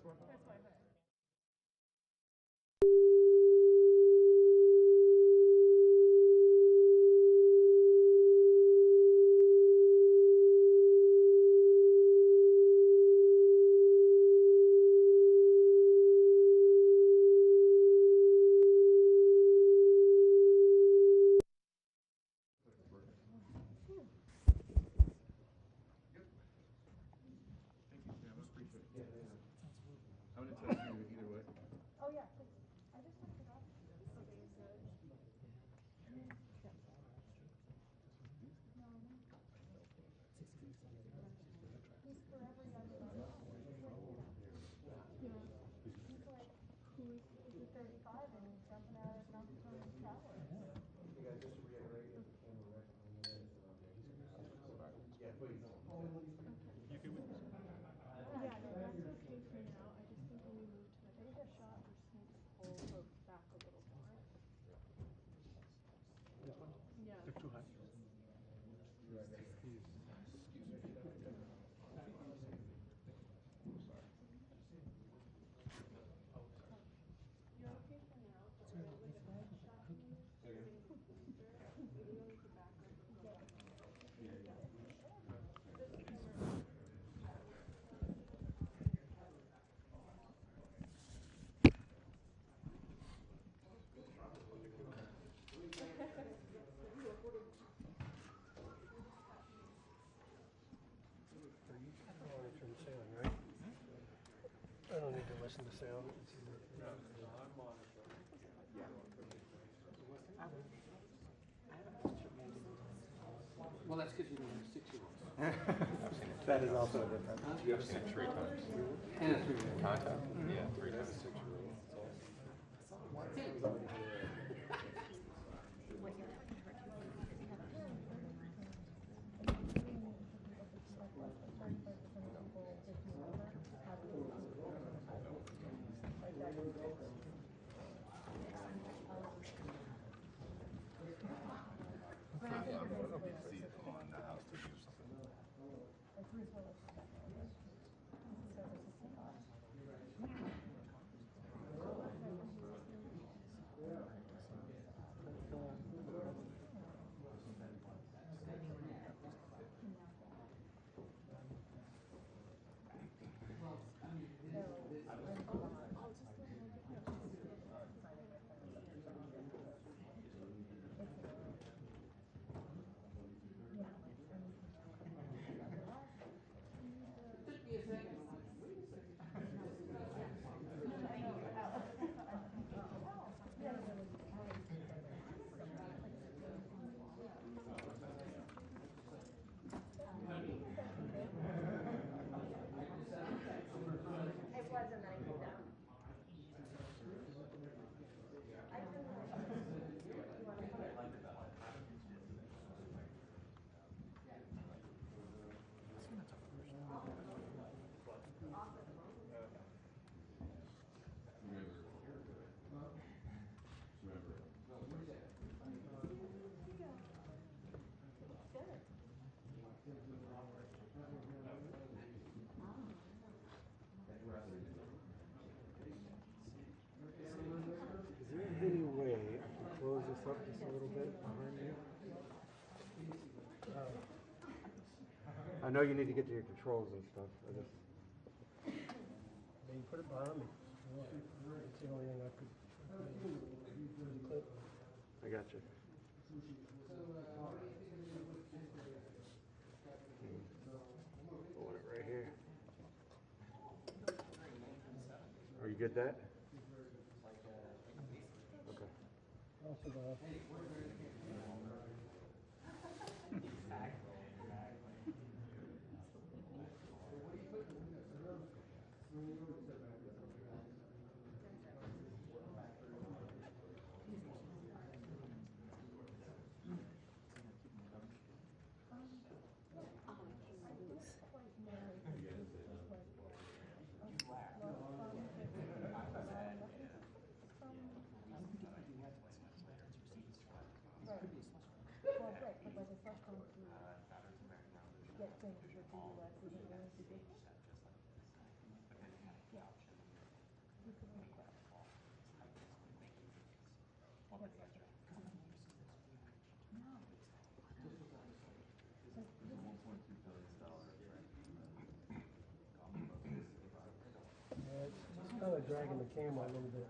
That's what I thought. That's what I heard. Thank you, Sam. I appreciate it. I'm going to text you either way. Oh, yeah, please. I just looked it up. Okay, so. He's forever younger than us. He's like, you know. Yeah. He's like, he's 35 and he's jumping out of nocturnal towers. Yeah, just to reiterate, if the camera recognizes it, yeah, please. You good with this? Yeah, no, that's okay for now. I just think when we move to the bigger shot, we just need to pull folks back a little more. This one? Yeah. They're too high. You're okay for now, but when the big shot moves, you're gonna be closer. We really need to back up a little bit. Right? I don't need to listen to sound. Well, that's because you don't have 6-year-olds. That is also a difference. You have seen 3 times. And a 3-year-old. Contact? Yeah, 3 times 6-year-old. Is there any way I can close this up just a little bit behind you? I know you need to get to your controls and stuff. You put it behind me. It's the only thing I could. I got you. Hold it right here. Are you good at that? Okay. dragging the camera a little bit.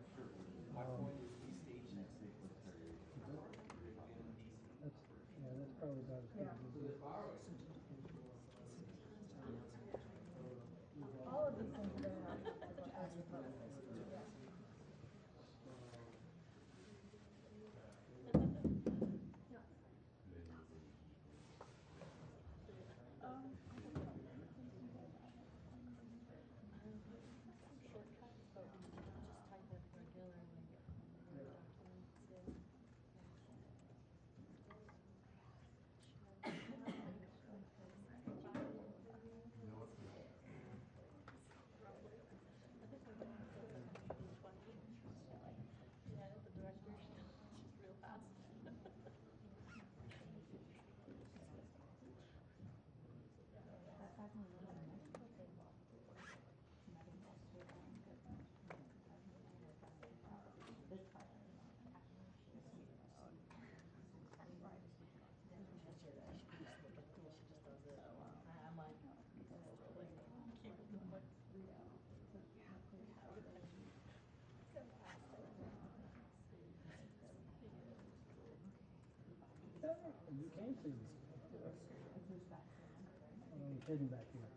That's probably about as good as we do. All of these things are going on as we talk. Yeah. Shortcuts, but we just type it regular, like documents, yeah. Yeah, the director, she's real fast. I'm like, keep it going. You can see me. He's hidden back here.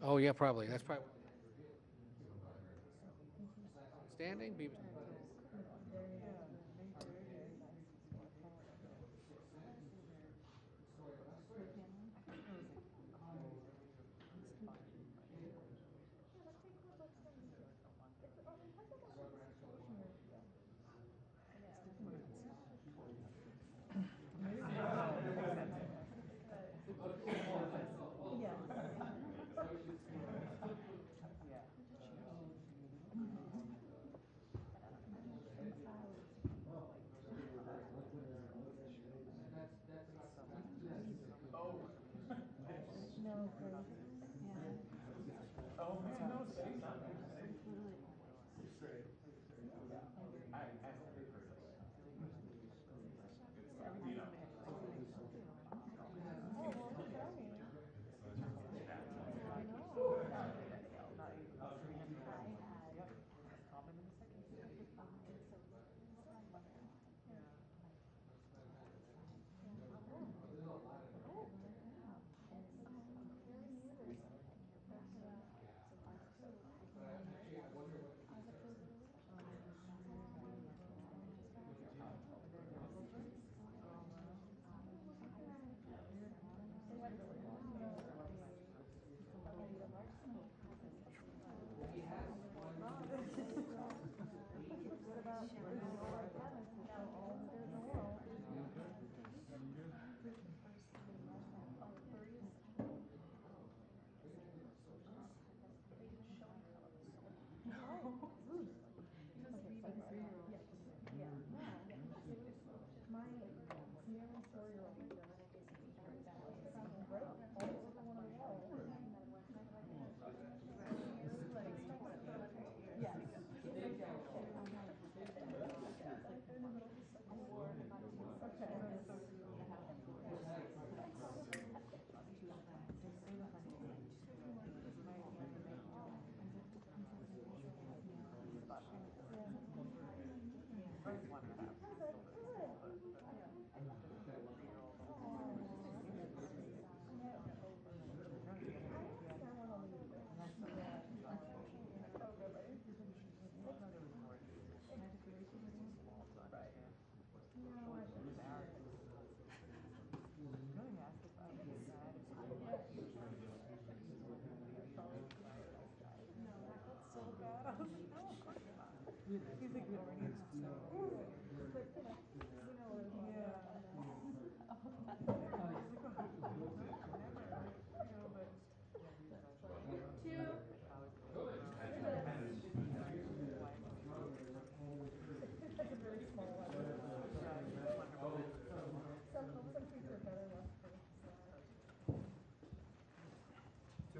Oh, yeah, probably. That's probably. Standing?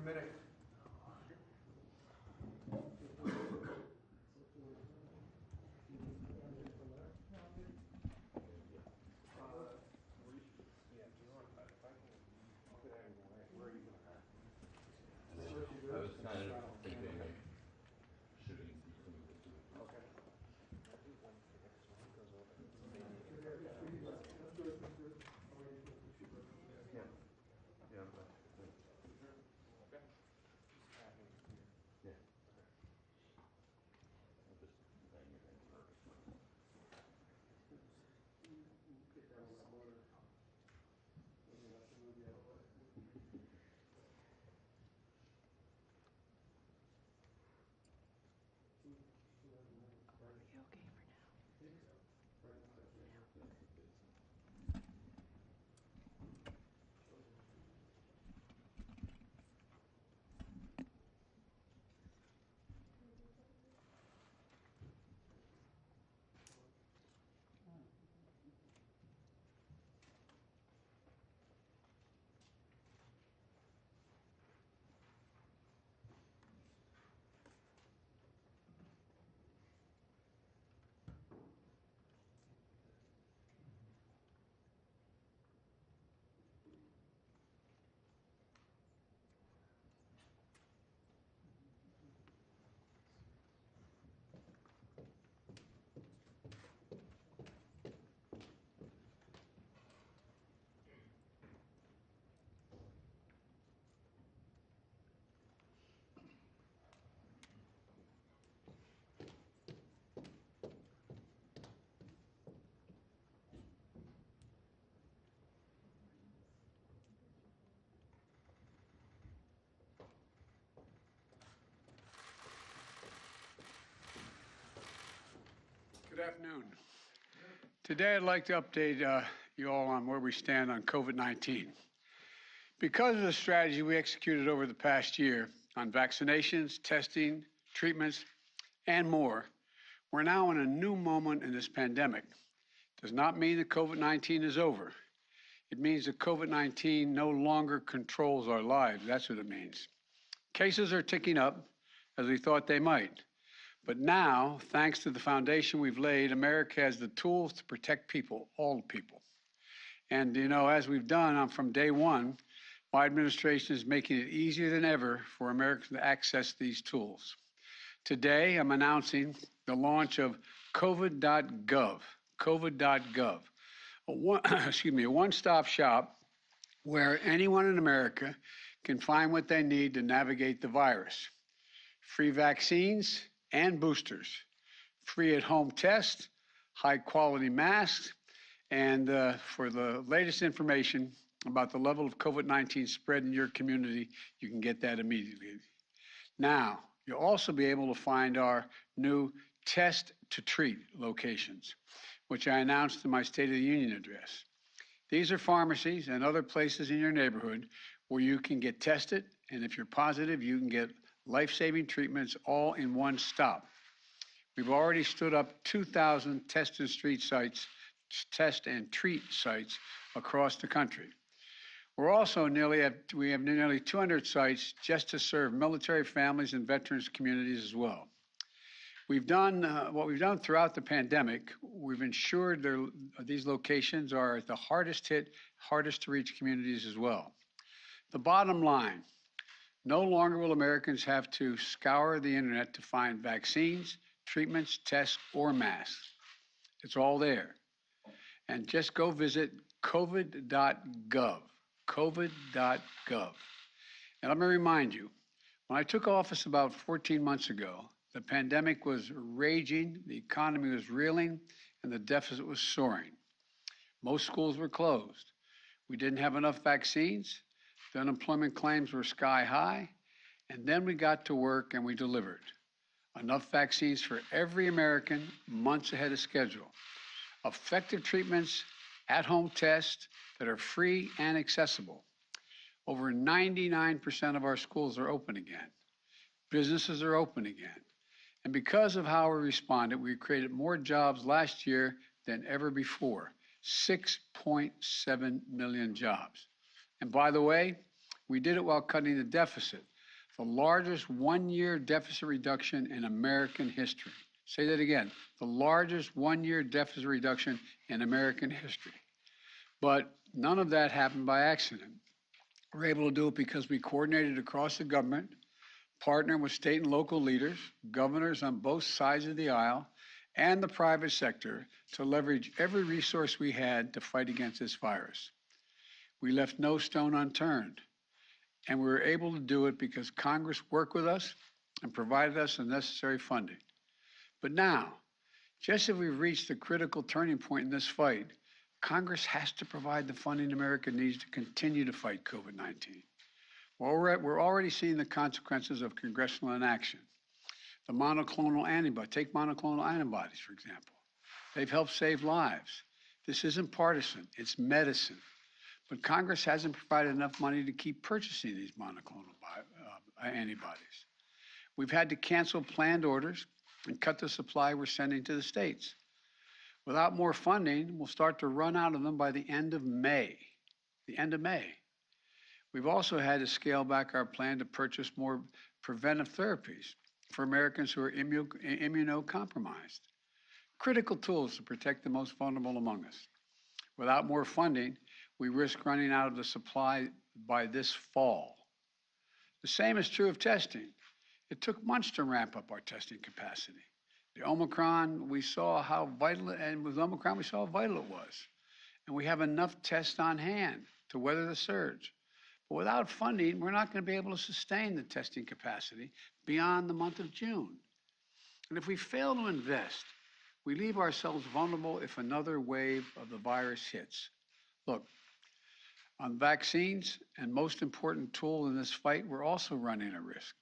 minute. I was kind of thinking of shooting between the two. Okay. Yeah. Yeah. Yeah. I'll just bang it in first. Good afternoon. Today I'd like to update you all on where we stand on COVID-19. Because of the strategy we executed over the past year on vaccinations, testing, treatments, and more, we're now in a new moment in this pandemic. Does not mean that COVID-19 is over. It means that COVID-19 no longer controls our lives. That's what it means. Cases are ticking up, as we thought they might. But now, thanks to the foundation we've laid, America has the tools to protect people, all people. And, you know, as we've done from day one, my administration is making it easier than ever for Americans to access these tools. Today, I'm announcing the launch of COVID.gov, COVID.gov, a one-stop shop where anyone in America can find what they need to navigate the virus. Free vaccines and boosters, free at-home tests, high-quality masks, and for the latest information about the level of COVID-19 spread in your community, you can get that immediately. Now, you'll also be able to find our new Test to Treat locations, which I announced in my State of the Union address. These are pharmacies and other places in your neighborhood where you can get tested, and if you're positive, you can get life-saving treatments all in one stop. We've already stood up 2,000 test and treat sites across the country. We're also we have nearly 200 sites just to serve military families and veterans communities as well. We've done what we've done throughout the pandemic. We've ensured these locations are at the hardest hit, hardest to reach communities as well. The bottom line, no longer will Americans have to scour the internet to find vaccines, treatments, tests, or masks. It's all there. And just go visit covid.gov, covid.gov. And let me remind you, when I took office about 14 months ago, the pandemic was raging, the economy was reeling, and the deficit was soaring. Most schools were closed. We didn't have enough vaccines. The unemployment claims were sky high, and then we got to work and we delivered. Enough vaccines for every American months ahead of schedule. Effective treatments, at-home tests that are free and accessible. Over 99% of our schools are open again. Businesses are open again. And because of how we responded, we created more jobs last year than ever before. 6.7 million jobs. And by the way, we did it while cutting the deficit. the largest one-year deficit reduction in American history. Say that again, the largest one-year deficit reduction in American history. But none of that happened by accident. We're able to do it because we coordinated across the government, partnered with state and local leaders, governors on both sides of the aisle, and the private sector to leverage every resource we had to fight against this virus. We left no stone unturned, and we were able to do it because Congress worked with us and provided us the necessary funding. But now, just as we've reached the critical turning point in this fight, Congress has to provide the funding America needs to continue to fight COVID-19. We're already seeing the consequences of congressional inaction. The monoclonal antibody, take monoclonal antibodies, for example. They've helped save lives. This isn't partisan, it's medicine. But Congress hasn't provided enough money to keep purchasing these monoclonal antibodies. We've had to cancel planned orders and cut the supply we're sending to the states. Without more funding, we'll start to run out of them by the end of May. We've also had to scale back our plan to purchase more preventive therapies for Americans who are immunocompromised. Critical tools to protect the most vulnerable among us. Without more funding, we risk running out of the supply by this fall. The same is true of testing. It took months to ramp up our testing capacity. The Omicron, we saw how vital, and with Omicron, we saw how vital it was. And we have enough tests on hand to weather the surge. But without funding, we're not going to be able to sustain the testing capacity beyond the month of June. And if we fail to invest, we leave ourselves vulnerable if another wave of the virus hits. Look, on vaccines, and most important tool in this fight, we're also running a risk.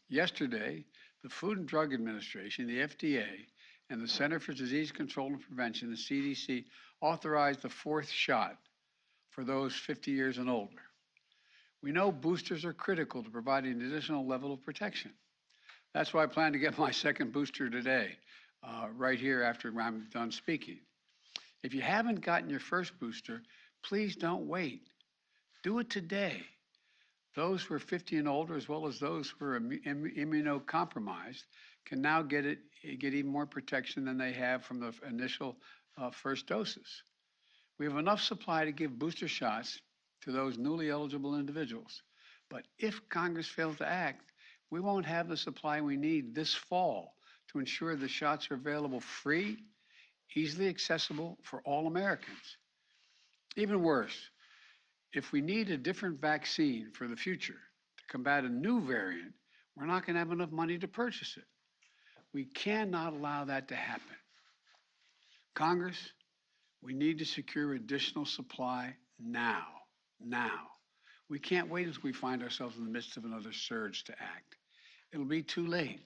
Yesterday, the Food and Drug Administration, the FDA, and the Center for Disease Control and Prevention, the CDC, authorized the fourth shot for those 50 years and older. We know boosters are critical to providing an additional level of protection. That's why I plan to get my second booster today, right here after I'm done speaking. If you haven't gotten your first booster, please don't wait. Do it today. Those who are 50 and older, as well as those who are immunocompromised, can now get even more protection than they have from the initial first doses. We have enough supply to give booster shots to those newly eligible individuals. But if Congress fails to act, we won't have the supply we need this fall to ensure the shots are available free, easily accessible for all Americans. Even worse, if we need a different vaccine for the future to combat a new variant, we're not going to have enough money to purchase it. We cannot allow that to happen. Congress, we need to secure additional supply now. We can't wait until we find ourselves in the midst of another surge to act. It'll be too late.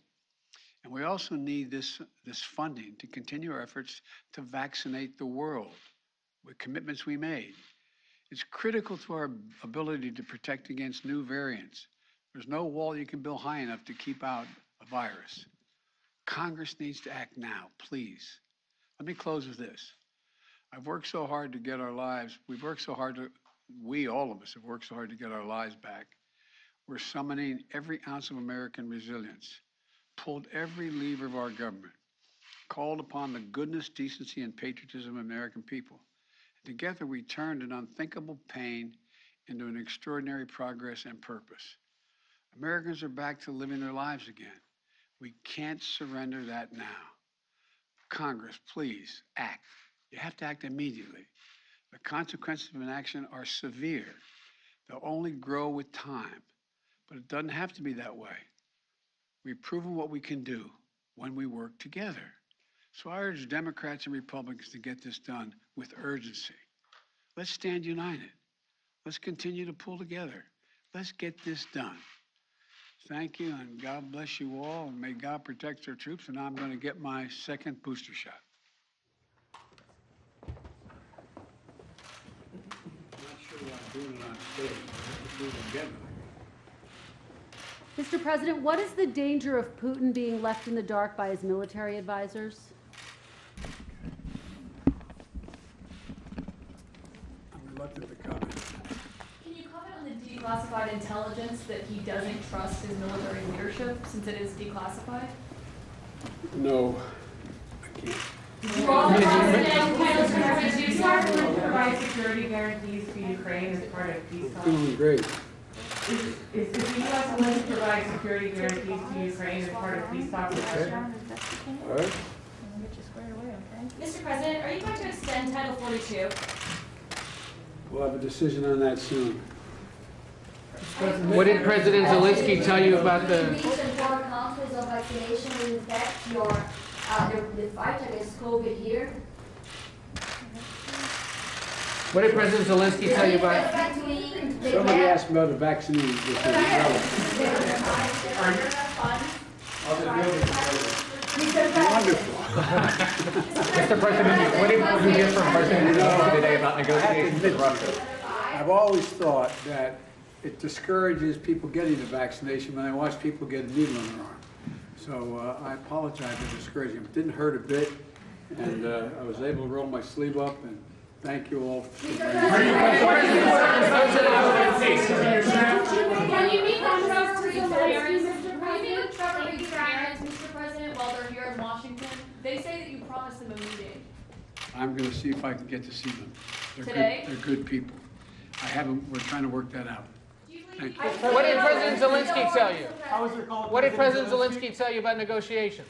And we also need this funding to continue our efforts to vaccinate the world with commitments we made. It's critical to our ability to protect against new variants. There's no wall you can build high enough to keep out a virus. Congress needs to act now, please. Let me close with this. I've worked so hard to get our lives, all of us have worked so hard to get our lives back. We're summoning every ounce of American resilience, pulled every lever of our government, called upon the goodness, decency, and patriotism of American people. Together, we turned an unthinkable pain into an extraordinary progress and purpose. Americans are back to living their lives again. We can't surrender that now. Congress, please act. You have to act immediately. The consequences of inaction are severe. They'll only grow with time, but it doesn't have to be that way. We've proven what we can do when we work together. So I urge Democrats and Republicans to get this done with urgency. Let's stand united. Let's continue to pull together. Let's get this done. Thank you, and God bless you all, and may God protect our troops, and I'm going to get my second booster shot. I'm not sure why I'm doing it on stage. I have to prove I'm getting it. Mr. President, what is the danger of Putin being left in the dark by his military advisors? I'm reluctant to comment. Can you comment on the declassified intelligence that he doesn't trust his military leadership since it is declassified? No, I can't. Well, the president titles do start to provide security guarantees to Ukraine as part of peace talks. Doing great. Is the U.S. willing to provide security guarantees to Ukraine as part of peace talks? All right. Mr. President, are you going to extend Title 42? We'll have a decision on that soon. What did President Zelensky tell you about the? Recent four countries of vaccination will impact your the fight against COVID here. What did President Zelensky tell you about? Somebody asked about the vaccines, which is relevant. Wonderful. Mr. President, what did you hear from President Zelensky today about negotiations with Russia? I've always thought that it discourages people getting the vaccination when they watch people get a needle in their arm. So I apologize for discouraging them. It didn't hurt a bit, and I was able to roll my sleeve up, and thank you all for Can you meet with Trevor Reed's parents? Will you meet with Trevor Reed's parents, Mr. President, while they're here in Washington? They say that you promised them a meeting. I'm going to see if I can get to see them. Today? They're good people. We're trying to work that out. Thank you. What did President Zelensky tell you? What did President Zelensky tell you about negotiations?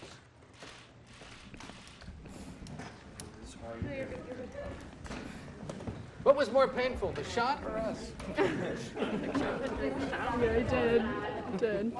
What was more painful, the shot or us? Yeah, I did.